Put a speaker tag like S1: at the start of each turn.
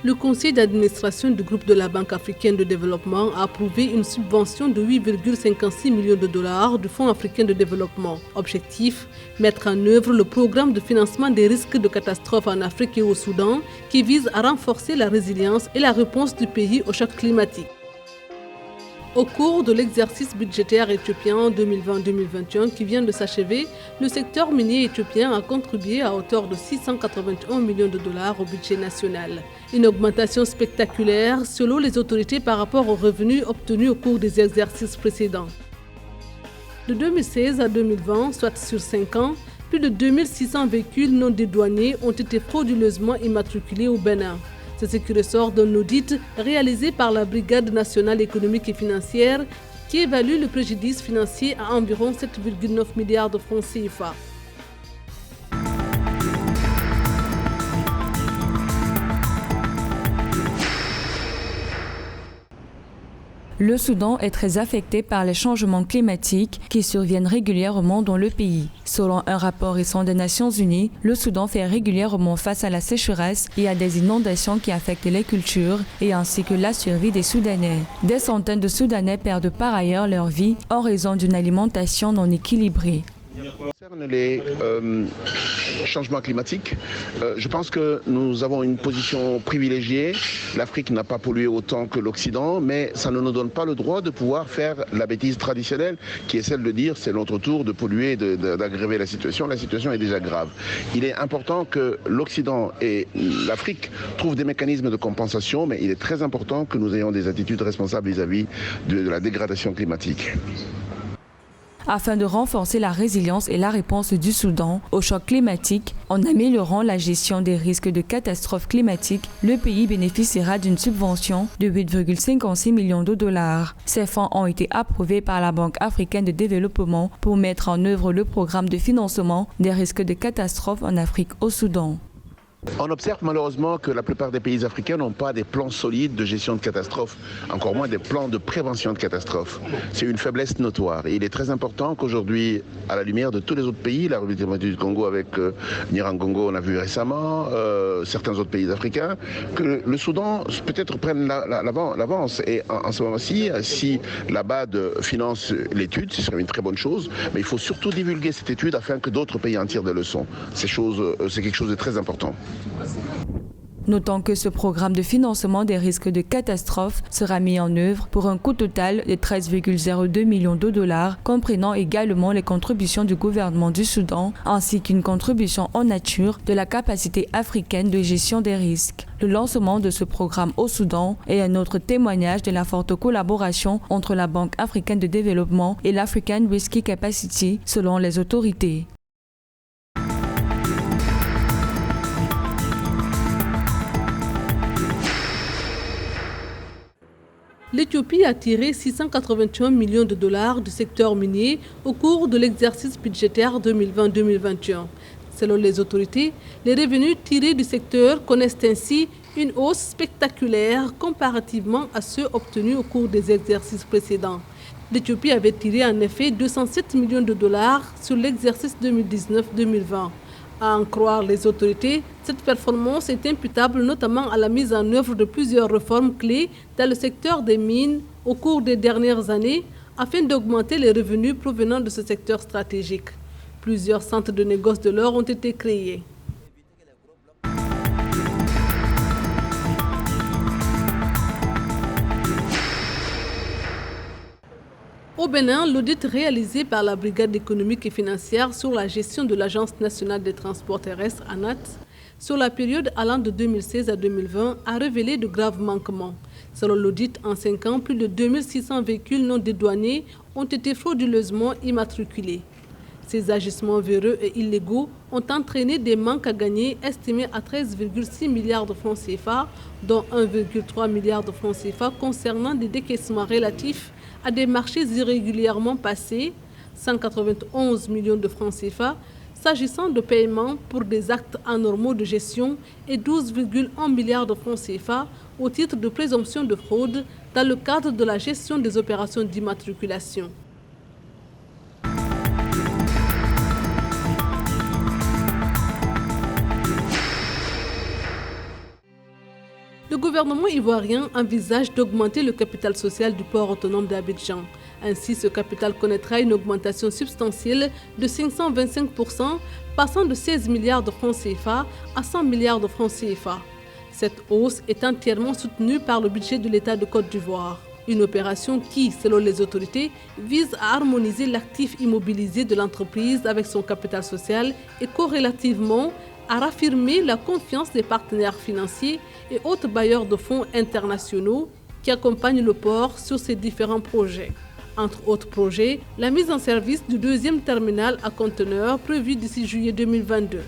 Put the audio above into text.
S1: Le conseil d'administration du groupe de la Banque africaine de développement a approuvé une subvention de 8,56 millions de dollars du Fonds africain de développement. Objectif, mettre en œuvre le programme de financement des risques de catastrophes en Afrique et au Soudan qui vise à renforcer la résilience et la réponse du pays aux chocs climatiques. Au cours de l'exercice budgétaire éthiopien 2020-2021 qui vient de s'achever, le secteur minier éthiopien a contribué à hauteur de 681 millions de dollars au budget national. Une augmentation spectaculaire selon les autorités par rapport aux revenus obtenus au cours des exercices précédents. De 2016 à 2020, soit sur 5 ans, plus de 2600 véhicules non dédouanés ont été frauduleusement immatriculés au Bénin. C'est ce qui ressort d'un audit réalisé par la Brigade nationale économique et financière qui évalue le préjudice financier à environ 7,9 milliards de francs CFA.
S2: Le Soudan est très affecté par les changements climatiques qui surviennent régulièrement dans le pays. Selon un rapport récent des Nations Unies, le Soudan fait régulièrement face à la sécheresse et à des inondations qui affectent les cultures et ainsi que la survie des Soudanais. Des centaines de Soudanais perdent par ailleurs leur vie en raison d'une alimentation non équilibrée.
S3: Concernant les changements climatiques, je pense que nous avons une position privilégiée. L'Afrique n'a pas pollué autant que l'Occident, mais ça ne nous donne pas le droit de pouvoir faire la bêtise traditionnelle qui est celle de dire c'est notre tour de polluer, d'aggraver la situation. La situation est déjà grave. Il est important que l'Occident et l'Afrique trouvent des mécanismes de compensation, mais il est très important que nous ayons des attitudes responsables vis-à-vis de la dégradation climatique.
S2: Afin de renforcer la résilience et la réponse du Soudan au choc climatique, en améliorant la gestion des risques de catastrophes climatiques, le pays bénéficiera d'une subvention de 8,56 millions de dollars. Ces fonds ont été approuvés par la Banque africaine de développement pour mettre en œuvre le programme de financement des risques de catastrophes en Afrique au Soudan.
S3: On observe malheureusement que la plupart des pays africains n'ont pas des plans solides de gestion de catastrophes, encore moins des plans de prévention de catastrophes. C'est une faiblesse notoire et il est très important qu'aujourd'hui, à la lumière de tous les autres pays, la République démocratique du Congo avec Nirangongo, on a vu récemment, certains autres pays africains, que le Soudan peut-être prenne l'avance. Et en ce moment-ci, si la BAD finance l'étude, ce serait une très bonne chose, mais il faut surtout divulguer cette étude afin que d'autres pays en tirent des leçons. C'est quelque chose de très important.
S2: Notons que ce programme de financement des risques de catastrophe sera mis en œuvre pour un coût total de 13,02 millions de dollars, comprenant également les contributions du gouvernement du Soudan, ainsi qu'une contribution en nature de la capacité africaine de gestion des risques. Le lancement de ce programme au Soudan est un autre témoignage de la forte collaboration entre la Banque africaine de développement et l'African Risky Capacity, selon les autorités.
S1: L'Éthiopie a tiré 681 millions de dollars du secteur minier au cours de l'exercice budgétaire 2020-2021. Selon les autorités, les revenus tirés du secteur connaissent ainsi une hausse spectaculaire comparativement à ceux obtenus au cours des exercices précédents. L'Éthiopie avait tiré en effet 207 millions de dollars sur l'exercice 2019-2020. À en croire les autorités, cette performance est imputable notamment à la mise en œuvre de plusieurs réformes clés dans le secteur des mines au cours des dernières années afin d'augmenter les revenus provenant de ce secteur stratégique. Plusieurs centres de négoce de l'or ont été créés. Au Bénin, l'audit réalisé par la Brigade économique et financière sur la gestion de l'Agence nationale des transports terrestres, ANAT, sur la période allant de 2016 à 2020 a révélé de graves manquements. Selon l'audit, en 5 ans, plus de 2600 véhicules non dédouanés ont été frauduleusement immatriculés. Ces agissements véreux et illégaux ont entraîné des manques à gagner estimés à 13,6 milliards de francs CFA, dont 1,3 milliard de francs CFA concernant des décaissements relatifs à des marchés irrégulièrement passés, 191 millions de francs CFA, s'agissant de paiements pour des actes anormaux de gestion et 12,1 milliards de francs CFA au titre de présomption de fraude dans le cadre de la gestion des opérations d'immatriculation. Le gouvernement ivoirien envisage d'augmenter le capital social du port autonome d'Abidjan. Ainsi, ce capital connaîtra une augmentation substantielle de 525%, passant de 16 milliards de francs CFA à 100 milliards de francs CFA. Cette hausse est entièrement soutenue par le budget de l'État de Côte d'Ivoire. Une opération qui, selon les autorités, vise à harmoniser l'actif immobilisé de l'entreprise avec son capital social et corrélativement à raffirmer la confiance des partenaires financiers et autres bailleurs de fonds internationaux qui accompagnent le port sur ses différents projets. Entre autres projets, la mise en service du deuxième terminal à conteneurs prévu d'ici juillet 2022.